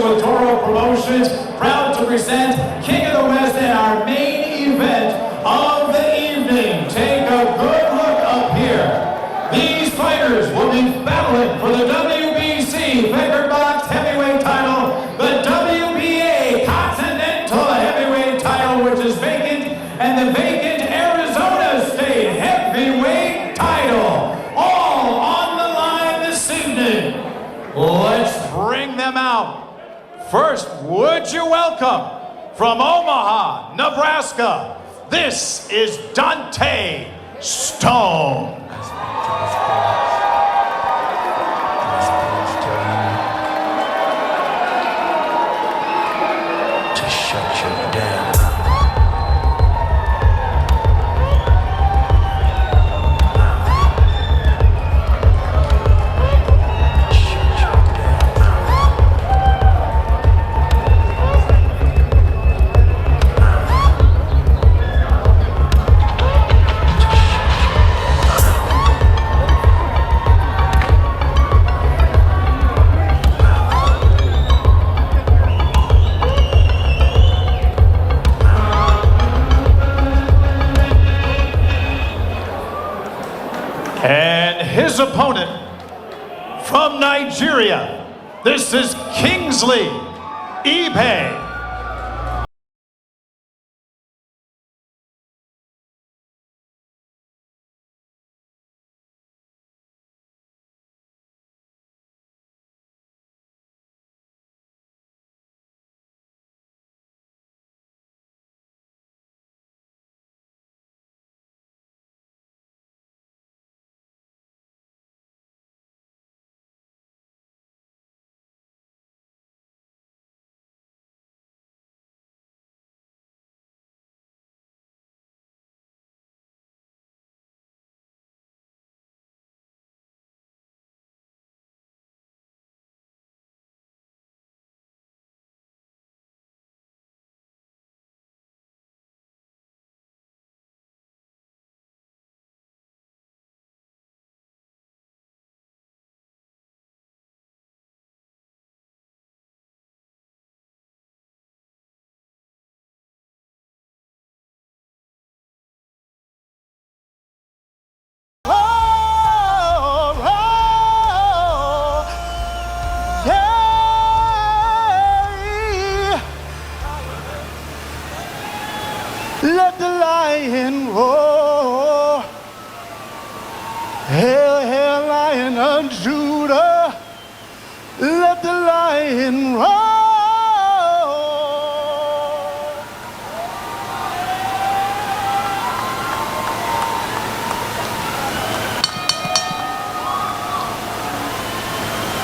with Toro Promotions, proud to present King of the West and our main event of the evening. Take a good look up here. These fighters will be battling for the WBC Figured Box Heavyweight title, the WBA Continental Heavyweight title, which is vacant, and the vacant Arizona State Heavyweight title. All on the line this evening. Let's bring them out. First, would you welcome from Omaha, Nebraska, this is Dante Stone. To shut you down. And his opponent from Nigeria, this is Kingsley, Ibeh. Let the lion roar. Hail, hail, Lion of Judah. Let the lion roar.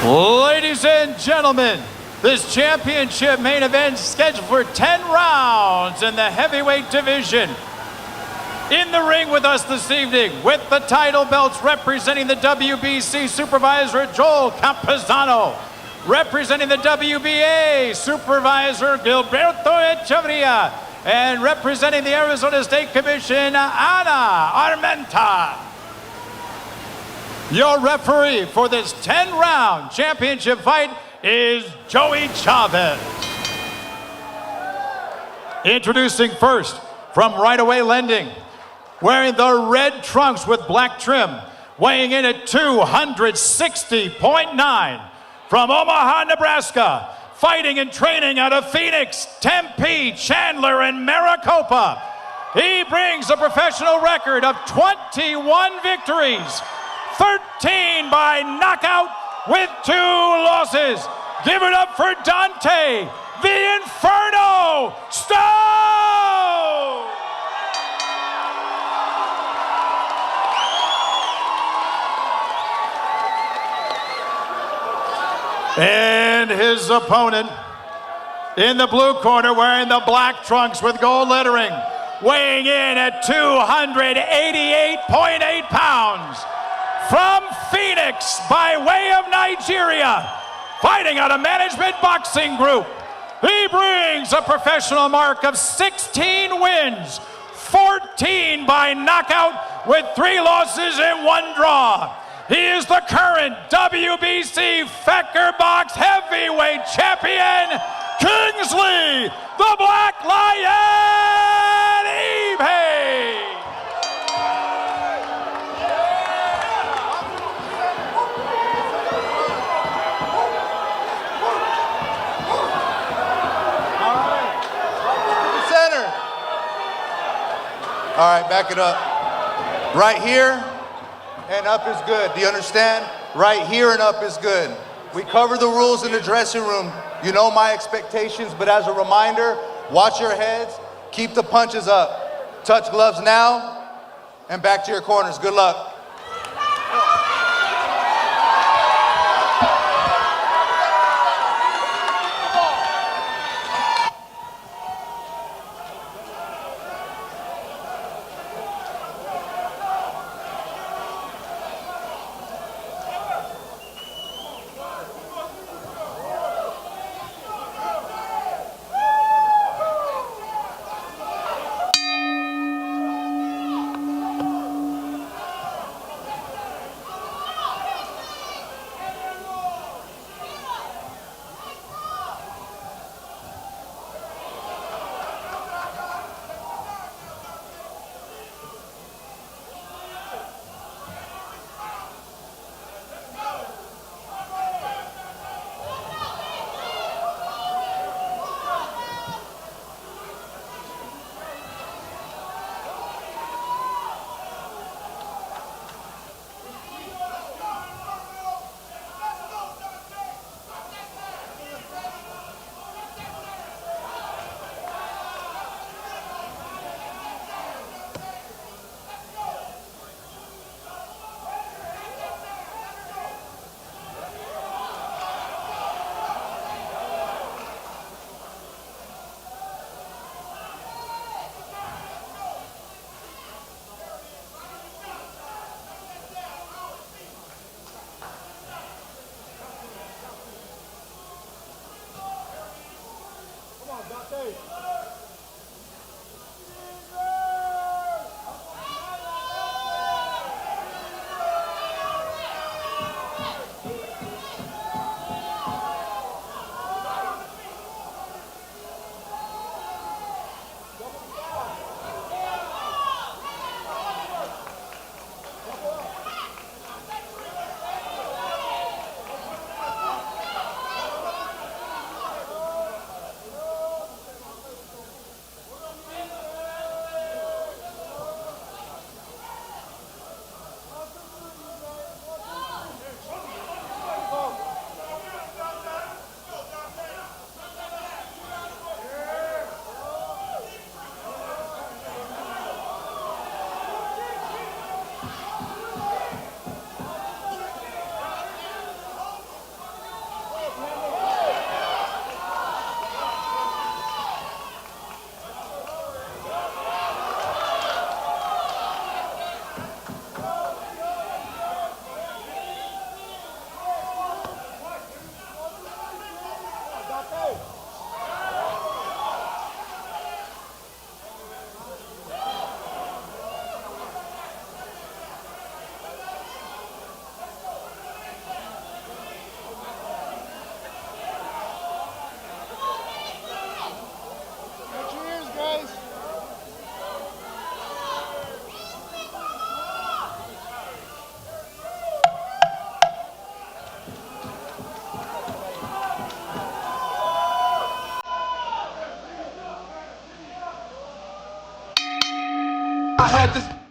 Ladies and gentlemen, this championship main event is scheduled for 10 rounds in the heavyweight division. In the ring with us this evening, with the title belts representing the WBC Supervisor Joel Campuzano, representing the WBA Supervisor Gilberto Echeverria, and representing the Arizona State Commission, Ana Armenta. Your referee for this 10-round championship fight is Joey Chavez. Introducing first, from Right Away Lending, wearing the red trunks with black trim, weighing in at 260.9, from Omaha, Nebraska, fighting and training out of Phoenix, Tempe, Chandler, and Maricopa. He brings a professional record of 21 victories, 13 by knockout with 2 losses. Give it up for Dante, the Inferno Stone! And his opponent in the blue corner, wearing the black trunks with gold lettering, weighing in at 288.8 pounds, from Phoenix by way of Nigeria, fighting out of Management Boxing Group. He brings a professional mark of 16 wins, 14 by knockout with 3 losses and 1 draw. He is the current WBC Fecker Box Heavyweight Champion, Kingsley, the Black Lion Ibeh. Center. All right, back it up. Right here and up is good. Do you understand? Right here and up is good. We cover the rules in the dressing room. You know my expectations, but as a reminder, watch your heads, keep the punches up. Touch gloves now, and back to your corners. Good luck. Dante. I had this.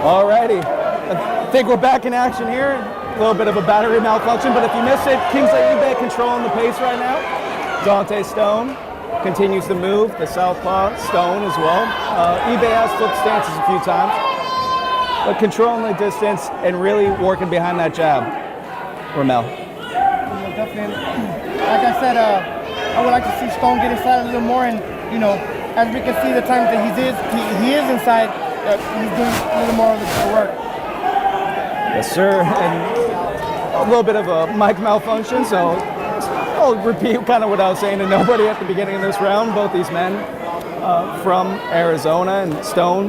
Alrighty, I think we're back in action here. A little bit of a battery malfunction, but if you missed it, Kingsley Ibeh controlling the pace right now. Dante Stone continues to move, the southpaw Stone as well. Ibeh has flipped stances a few times, but controlling the distance and really working behind that jab. Ramel. Definitely. Like I said, I would like to see Stone get inside a little more, and as we can see, the times that he is inside, he's doing a little more of the work. Yes, sir. And a little bit of a mic malfunction, so I'll repeat kind of what I was saying to nobody at the beginning of this round. Both these men from Arizona, and Stone,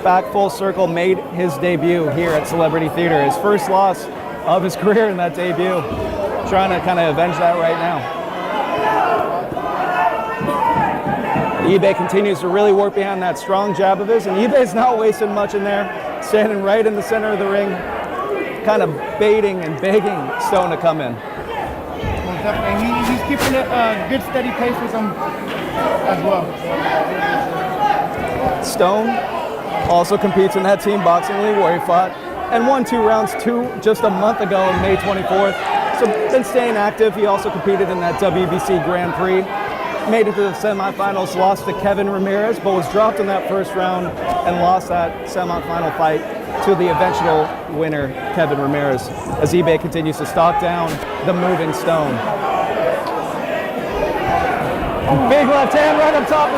back full circle, made his debut here at Celebrity Theater. His first loss of his career in that debut. Trying to kind of avenge that right now. Ibeh continues to really work behind that strong jab of his, and Ibeh's not wasting much in there, standing right in the center of the ring, kind of baiting and begging Stone to come in. Well, definitely. He's keeping a good steady pace with him as well. Stone also competes in that team boxing league where he fought and won 2 rounds just a month ago on May 24th. So been staying active. He also competed in that WBC Grand Prix. Made it to the semifinals, lost to Kevin Ramirez, but was dropped in that first round and lost that semifinal fight to the eventual winner, Kevin Ramirez, as Ibeh continues to stalk down the moving Stone. Big left hand right up top.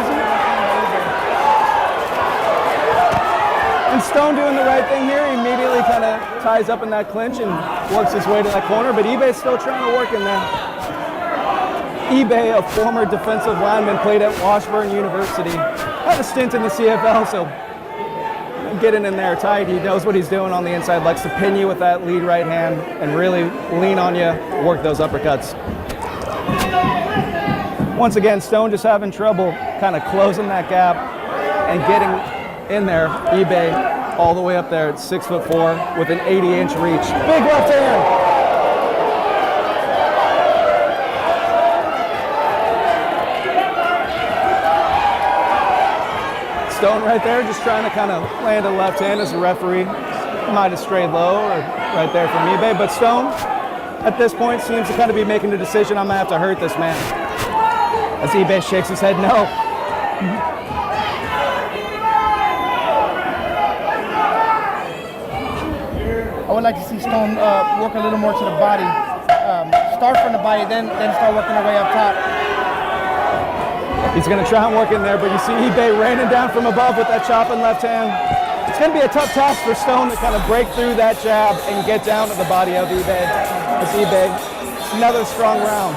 And Stone doing the right thing here. He immediately kind of ties up in that clinch and works his way to that corner, but Ibeh's still trying to work in there. Ibeh, a former defensive lineman, played at Washburn University. Had a stint in the CFL, so getting in there tight. He knows what he's doing on the inside, likes to pin you with that lead right hand and really lean on you, work those uppercuts. Once again, Stone just having trouble kind of closing that gap and getting in there. Ibeh all the way up there at 6'4" with an 80-inch reach. Big left hand. Stone right there just trying to kind of land a left hand as a referee. Might have strayed low or right there from Ibeh, but Stone at this point seems to kind of be making the decision, I'm gonna have to hurt this man. As Ibeh shakes his head no. I would like to see Stone work a little more to the body. Start from the body, then start working our way up top. He's going to try and work in there, but you see Ibeh raining down from above with that chopping left hand. It's going to be a tough task for Stone to kind of break through that jab and get down to the body of Ibeh. It's Ibeh, another strong round.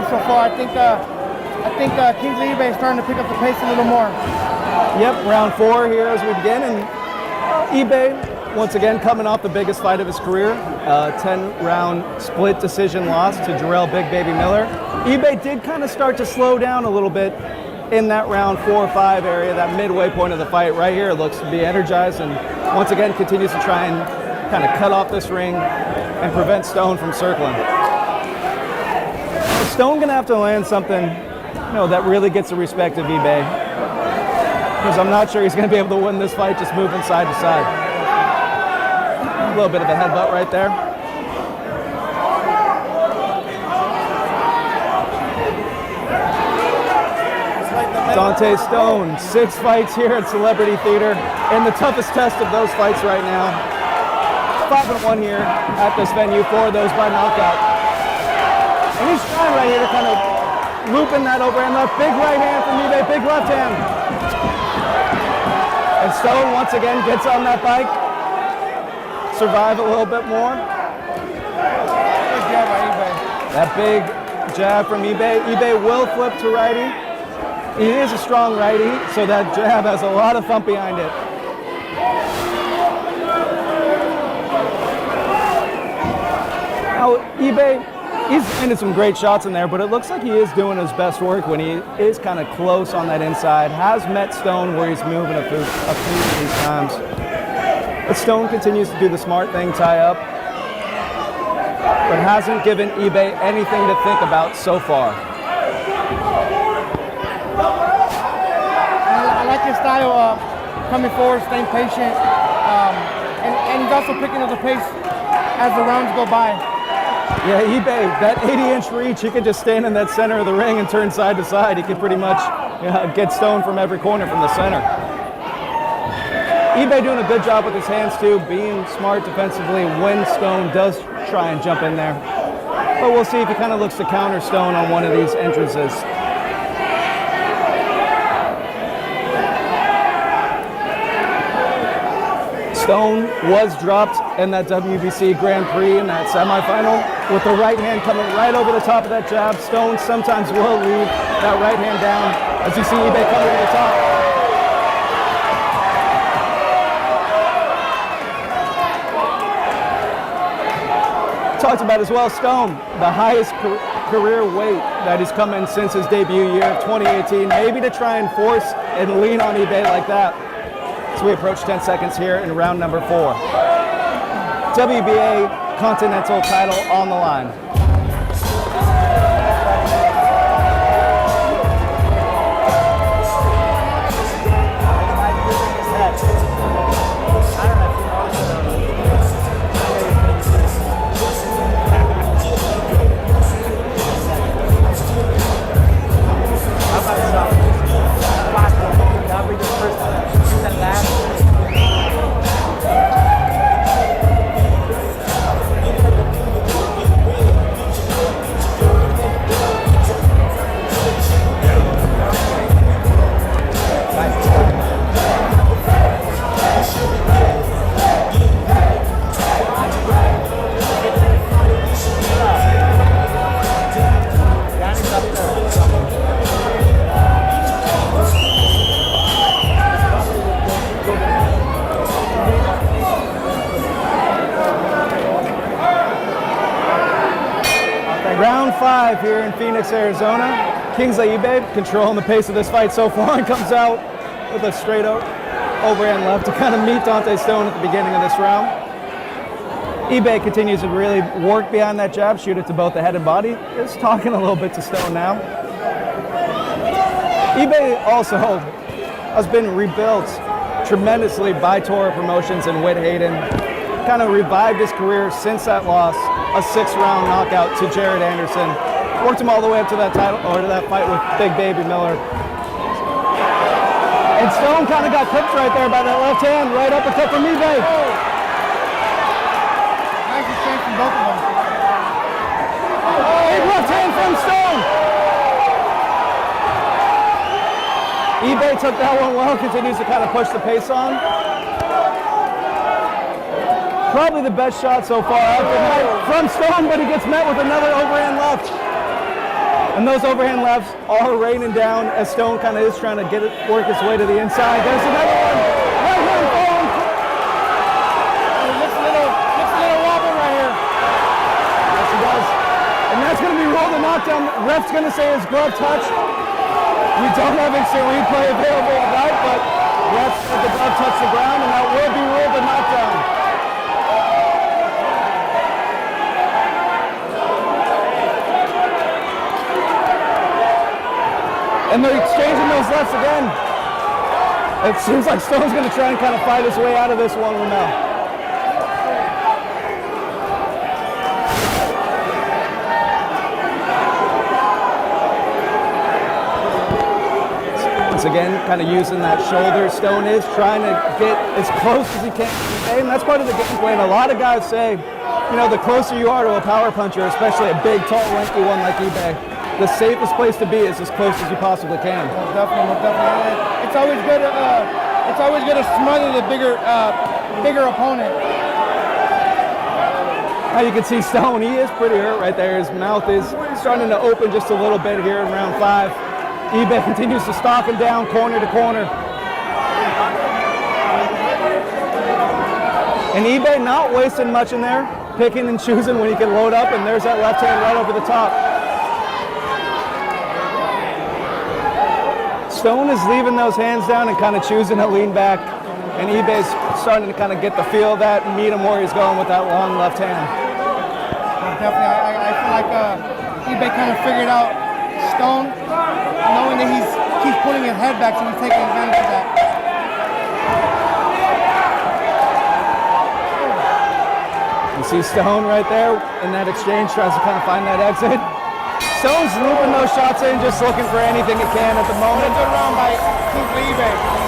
So far, I think Kingsley Ibeh is starting to pick up the pace a little more. Yep, round 4 here as we begin, and Ibeh once again coming off the biggest fight of his career, 10-round split decision loss to Jarrell Big Baby Miller. Ibeh did kind of start to slow down a little bit in that round 4 or 5 area, that midway point of the fight. Right here, it looks to be energized, and once again continues to try and kind of cut off this ring and prevent Stone from circling. Stone gonna have to land something, that really gets the respect of Ibeh, because I'm not sure he's gonna be able to win this fight just moving side to side. A little bit of a headbutt right there. It's like the Dante Stone, 6 fights here at Celebrity Theater, and the toughest test of those fights right now. 5-1 here at this venue, 4 of those by knockout. And he's trying right here to kind of loop in that overhand left. Big right hand from Ibeh, big left hand. And Stone once again gets on that bike. Survive a little bit more. Good jab by Ibeh. That big jab from Ibeh. Ibeh will flip to righty. He is a strong righty, so that jab has a lot of thump behind it. Now, Ibeh, he's into some great shots in there, but it looks like he is doing his best work when he is kind of close on that inside. Has met Stone where he's moving a few of these times. But Stone continues to do the smart thing, tie up, but hasn't given Ibeh anything to think about so far. I like his style, coming forward, staying patient, and he's also picking up the pace as the rounds go by. Yeah, Ibeh, that 80-inch reach, he could just stand in that center of the ring and turn side to side. He could pretty much get Stone from every corner from the center. Ibeh doing a good job with his hands too, being smart defensively when Stone does try and jump in there. But we'll see if he kind of looks to counter Stone on one of these entrances. Stone was dropped in that WBC Grand Prix in that semifinal with the right hand coming right over the top of that jab. Stone sometimes will leave that right hand down as you see Ibeh coming to the top. Talked about as well, Stone, the highest career weight that he's come in since his debut year of 2018, maybe to try and force and lean on Ibeh like that. As we approach 10 seconds here in round number 4. WBA Continental title on the line. Round 5 here in Phoenix, Arizona. Kingsley Ibeh controlling the pace of this fight so far and comes out with a straight overhand left to kind of meet Dante Stone at the beginning of this round. Ibeh continues to really work behind that jab, shoot it to both the head and body. Is talking a little bit to Stone now. Ibeh also has been rebuilt tremendously by Toro Promotions and Whit Hayden. Kind of revived his career since that loss, a 6-round knockout to Jared Anderson. Worked him all the way up to that title or to that fight with Big Baby Miller. And Stone kind of got clipped right there by that left hand, right uppercut from Ibeh. Nice exchange from both of them. Big left hand from Stone. Ibeh took that one well, continues to kind of push the pace on. Probably the best shot so far out tonight from Stone, but he gets met with another overhand left. And those overhand lefts are raining down as Stone kind of is trying to work his way to the inside. There's another one. Right hand forward. It looks a little wobble right here. Yes, he does. And that's going to be ruled a knockdown. Ref's going to say his glove touched. We don't have instant replay available tonight, but ref said the glove touched the ground, and that will be ruled a knockdown. And they're exchanging those lefts again. It seems like Stone's going to try and kind of fight his way out of this one, Ramel. Once again, kind of using that shoulder. Stone is trying to get as close as he can to Ibeh, and that's part of the game plan. A lot of guys say, you know, the closer you are to a power puncher, especially a big, tall, lengthy one like Ibeh, the safest place to be is as close as you possibly can. Definitely. It's always good. It's always good to smother the bigger opponent. Now you can see Stone, he is pretty hurt right there. His mouth is starting to open just a little bit here in round 5. Ibeh continues to stalk him down corner to corner. And Ibeh not wasting much in there, picking and choosing when he can load up, and there's that left hand right over the top. Stone is leaving those hands down and kind of choosing to lean back. And Ibeh's starting to kind of get the feel of that and meet him where he's going with that long left hand. Definitely, I feel like Ibeh kind of figured out Stone, knowing that he's pulling his head back, so he's taking advantage of that. You see Stone right there in that exchange, tries to kind of find that exit. Stone's looping those shots in, just looking for anything he can at the moment. Good round by Kingsley Ibeh.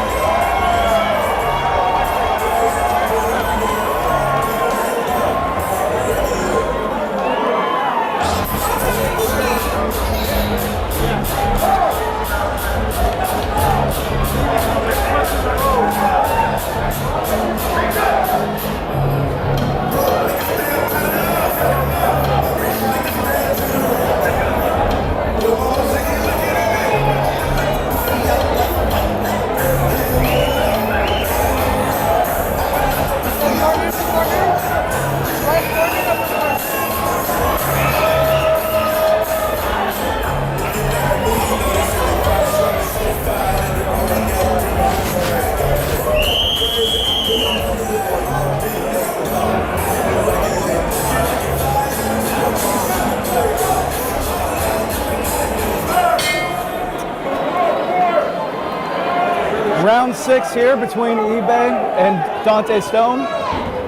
Round 6 here between Ibeh and Dante Stone.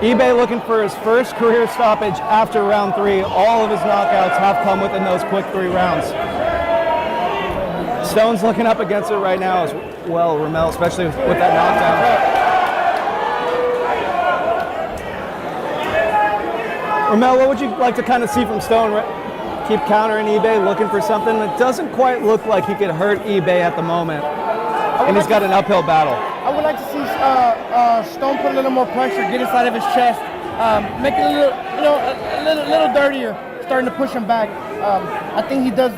Ibeh looking for his first career stoppage after round 3. All of his knockouts have come within those quick 3 rounds. Stone's looking up against it right now as well, Ramel, especially with that knockdown. Ramel, what would you like to kind of see from Stone? Keep countering Ibeh, looking for something that doesn't quite look like he could hurt Ibeh at the moment. And he's got an uphill battle. I would like to see Stone put a little more pressure, get inside of his chest, make it a little dirtier, starting to push him back. I think he does.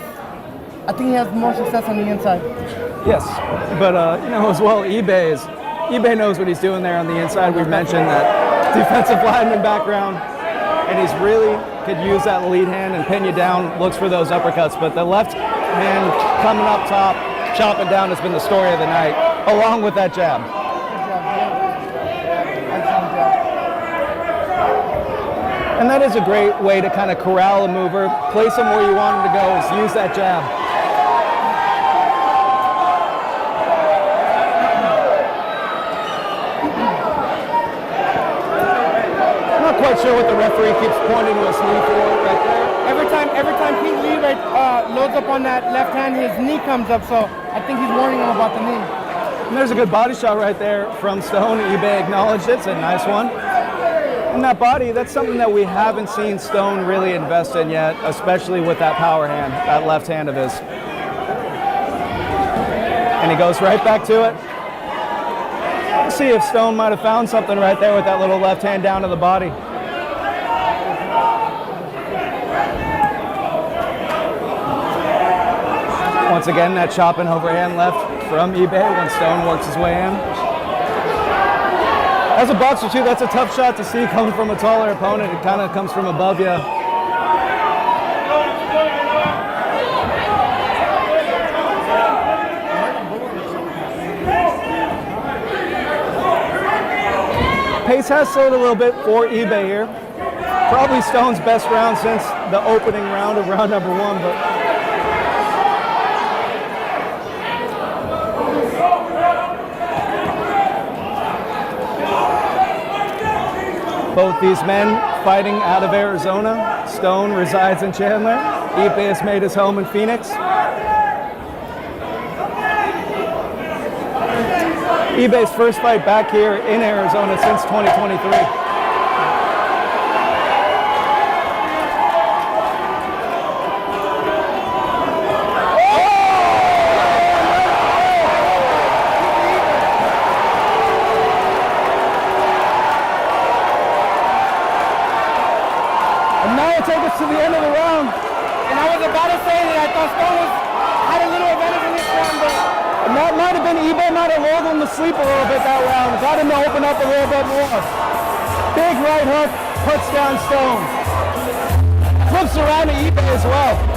I think he has more success on the inside. Yes, but as well, Ibeh knows what he's doing there on the inside. We've mentioned that defensive lineman background, and he's really could use that lead hand and pin you down. Looks for those uppercuts, but the left hand coming up top, chopping down has been the story of the night, along with that jab. And that is a great way to kind of corral a mover, place him where you want him to go, is use that jab. I'm not quite sure what the referee keeps pointing to his knee for right there. Every time Kingsley loads up on that left hand, his knee comes up, so I think he's warning him about the knee. And there's a good body shot right there from Stone. Ibeh acknowledged it. It's a nice one. And that body, that's something that we haven't seen Stone really invest in yet, especially with that power hand, that left hand of his. And he goes right back to it. Let's see if Stone might have found something right there with that little left hand down to the body. Once again, that chopping overhand left from Ibeh when Stone works his way in. As a boxer too, that's a tough shot to see coming from a taller opponent. It kind of comes from above you. Pace has slowed a little bit for Ibeh here. Probably Stone's best round since the opening round of round number 1, but both these men fighting out of Arizona. Stone resides in Chandler. Ibeh has made his home in Phoenix. Ibeh's first fight back here in Arizona since 2023. Take us to the end of the round. And I was about to say that I thought Stone had a little advantage in this round, but And that might have been, Ibeh might have lulled him to sleep a little bit that round. Got him to open up a little bit more. Big right hook, puts down Stone. Flips around to Ibeh as well.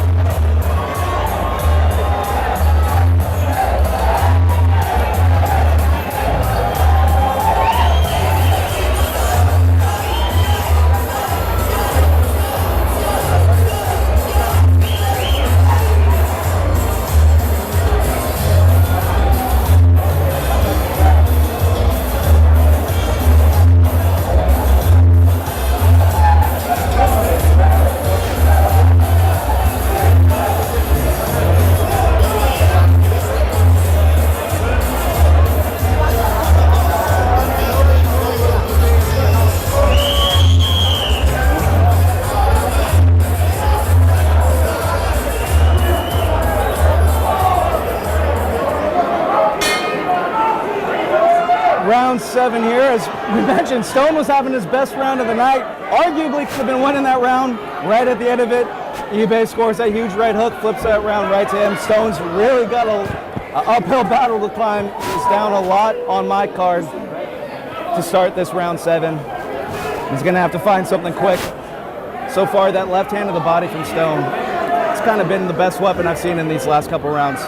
Round 7 here. As we mentioned, Stone was having his best round of the night. Arguably could have been winning that round right at the end of it. Ibeh scores that huge right hook, flips that round right to him. Stone's really got a uphill battle to climb. He's down a lot on my card to start this round 7. He's going to have to find something quick. So far, that left hand to the body from Stone, it's kind of been the best weapon I've seen in these last couple rounds.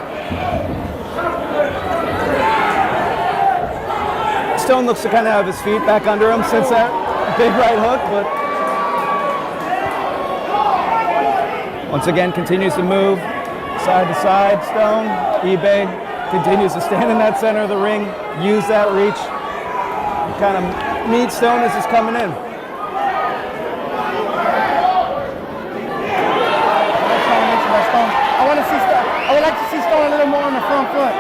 Stone looks to kind of have his feet back under him since that big right hook, but once again continues to move side to side. Stone, Ibeh continues to stand in that center of the ring, use that reach, kind of meet Stone as he's coming in. I would like to see Stone a little more on the front foot.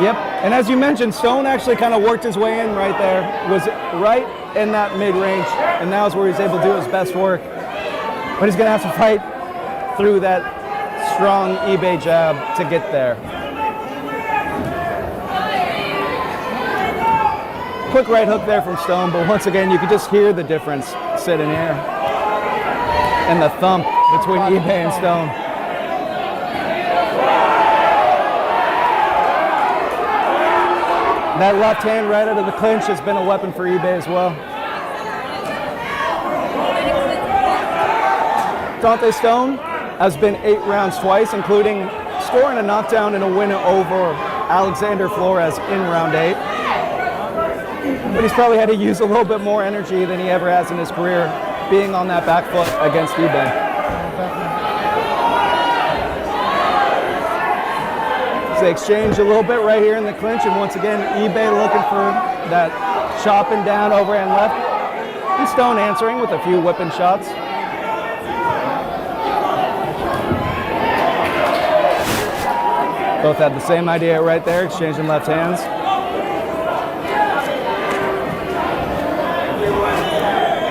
Yep, and as you mentioned, Stone actually kind of worked his way in right there, was right in that mid-range, and now is where he's able to do his best work. But he's going to have to fight through that strong Ibeh jab to get there. Quick right hook there from Stone, but once again, you can just hear the difference sitting here. And the thump between Ibeh and Stone. That left hand right out of the clinch has been a weapon for Ibeh as well. Dante Stone has been 8 rounds twice, including scoring a knockdown and a win over Alexander Flores in round 8. But he's probably had to use a little bit more energy than he ever has in his career, being on that back foot against Ibeh. They exchange a little bit right here in the clinch, and once again, Ibeh looking for that chopping down overhand left, and Stone answering with a few whipping shots. Both had the same idea right there, exchanging left hands.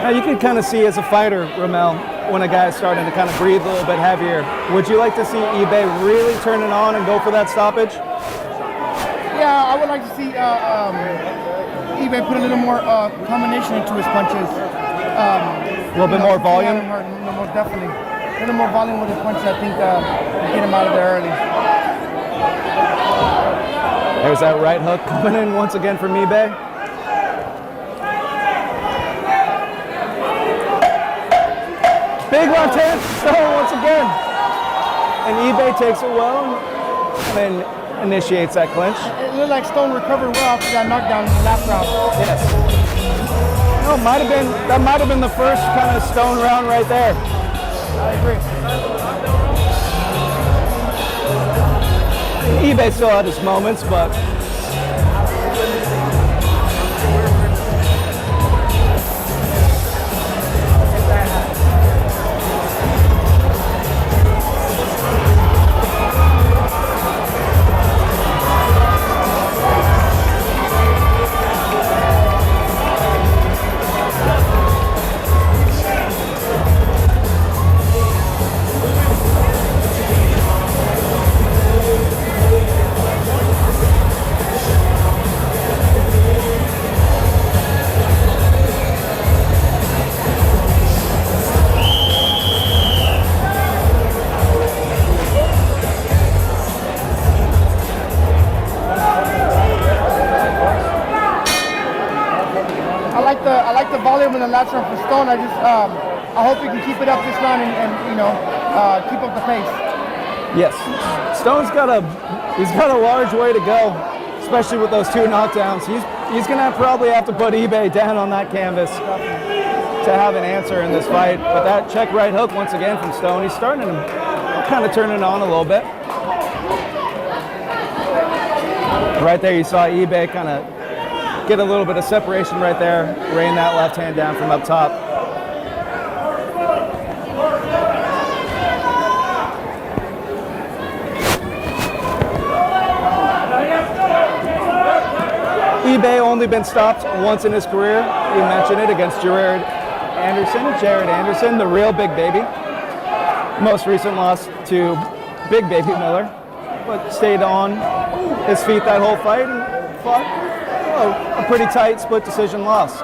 Now you can kind of see as a fighter, Ramel, when a guy's starting to kind of breathe a little bit heavier. Would you like to see Ibeh really turn it on and go for that stoppage? Yeah, I would like to see Ibeh put a little more combination into his punches. A little bit more volume? Most definitely. A little more volume with his punches, I think, get him out of there early. There's that right hook coming in once again from Ibeh. Big left hand from Stone once again. And Ibeh takes it well and then initiates that clinch. It looked like Stone recovered well after that knockdown in the last round. Yes. No, that might have been the first kind of Stone round right there. I agree. Ibeh still had his moments, but solid in the last round for Stone. I hope he can keep it up this round and keep up the pace. Yes, Stone's got a large way to go, especially with those 2 knockdowns. He's gonna probably have to put Ibeh down on that canvas to have an answer in this fight. But that check right hook once again from Stone, he's starting to kind of turn it on a little bit. Right there, you saw Ibeh kind of get a little bit of separation right there, rain that left hand down from up top. Ibeh only been stopped once in his career. We mentioned it against Jared Anderson, the real Big Baby. Most recent loss to Big Baby Miller, but stayed on his feet that whole fight and fought a pretty tight split decision loss.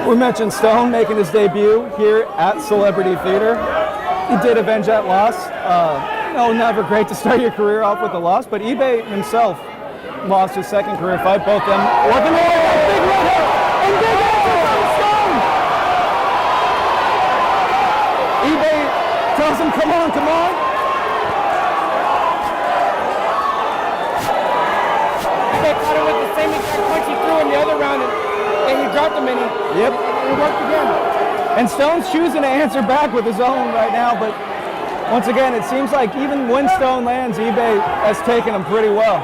We mentioned Stone making his debut here at Celebrity Theater. He did avenge that loss. Never great to start your career off with a loss, but Ibeh himself lost his second career fight. Both them working away. Big right hook and big answer from Stone. Ibeh tells him, come on, come on. Ibeh caught him with the same exact punch he threw in the other round, and he dropped him, and it worked again. And Stone's choosing to answer back with his own right now, but once again, it seems like even when Stone lands, Ibeh has taken him pretty well.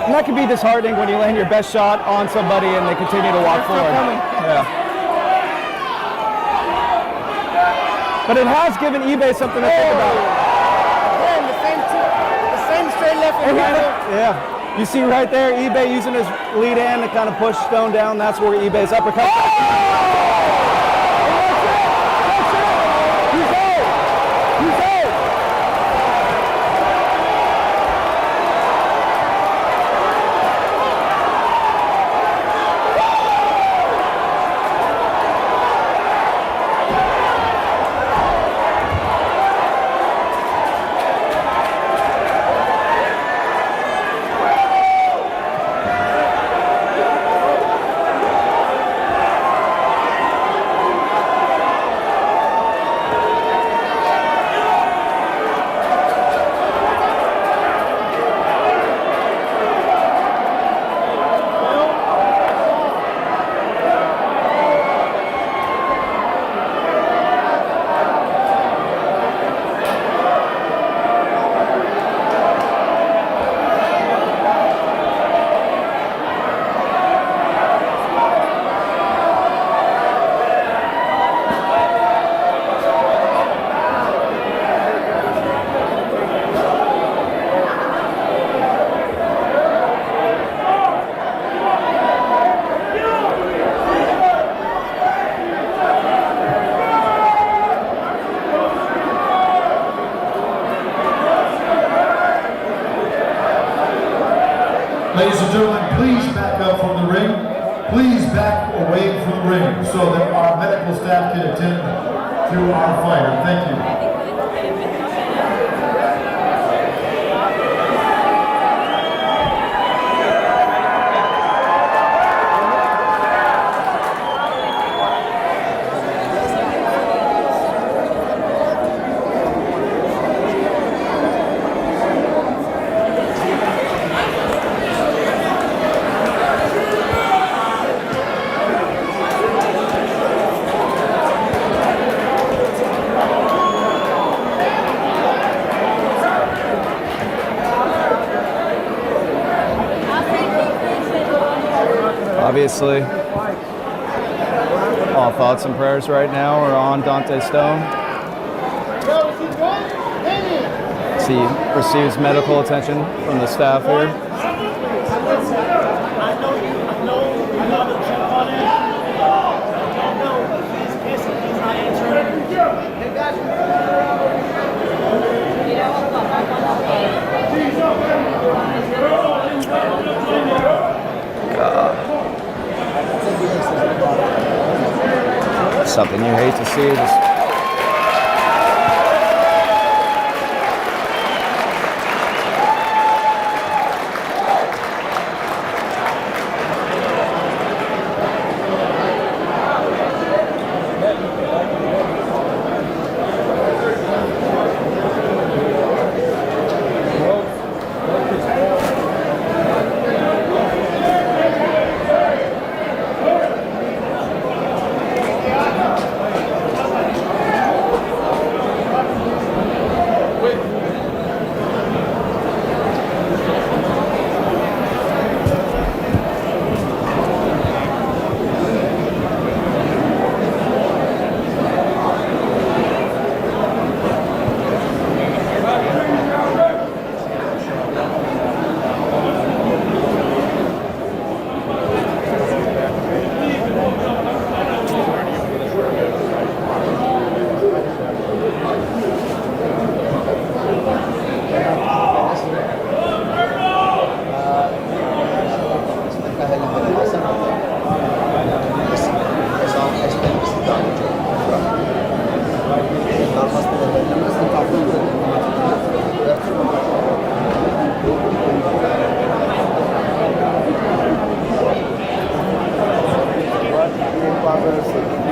And that can be disheartening when you land your best shot on somebody and they continue to walk forward. Yeah. But it has given Ibeh something to think about. Again, the same straight left and right hook. Yeah. You see right there, Ibeh using his lead hand to kind of push Stone down. That's where Ibeh's uppercut. Ladies and gentlemen, please back up from the ring. Please back away from the ring so that our medical staff can attend to our fighter. Thank you. Obviously, all thoughts and prayers right now are on Dante Stone. As he receives medical attention from the staff here. something you hate to see. Just Progress.